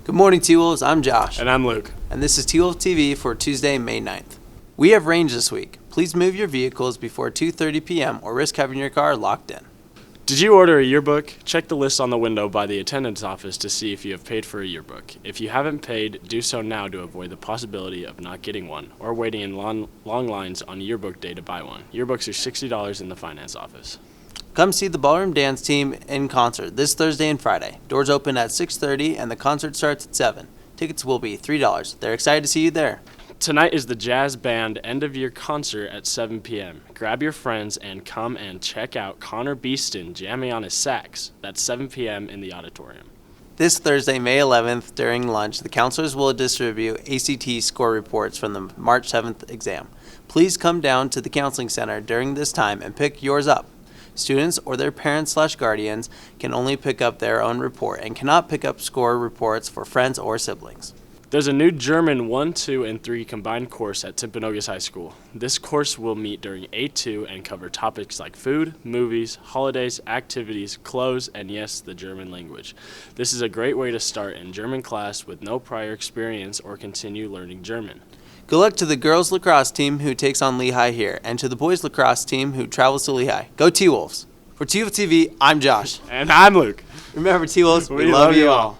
Good morning, T-Wolves. I'm Josh. And I'm Luke. And this is T-Wolf TV for Tuesday, May 9th. We have range this week. Please move your vehicles before 2:30 p.m. or risk having your car locked in. Did you order a yearbook? Check the list on the window by the attendance office to see if you have paid for a yearbook. If you haven't paid, do so now to avoid the possibility of not getting one or waiting in long lines on yearbook day to buy one. Yearbooks are $60 in the finance office. Come see the Ballroom Dance Team in concert this Thursday and Friday. Doors open at 6:30 and the concert starts at 7. Tickets will be $3. They're excited to see you there. Tonight is the Jazz Band end-of-year concert at 7 p.m. Grab your friends and come and check out Connor Beeston jamming on his sax. That's 7 p.m. in the auditorium. This Thursday, May 11th, during lunch, the counselors will distribute ACT score reports from the March 7th exam. Please come down to the counseling center during this time and pick yours up. Students or their parents/guardians can only pick up their own report and cannot pick up score reports for friends or siblings. There's a new German 1, 2, and 3 combined course at Timpanogos High School. This course will meet during A2 and cover topics like food, movies, holidays, activities, clothes, and yes, the German language. This is a great way to start in German class with no prior experience or continue learning German. Good luck to the girls lacrosse team who takes on Lehigh here, and to the boys lacrosse team who travels to Lehigh. Go T-Wolves! For T-Wolf TV, I'm Josh. And I'm Luke. Remember, T-Wolves, we love you all.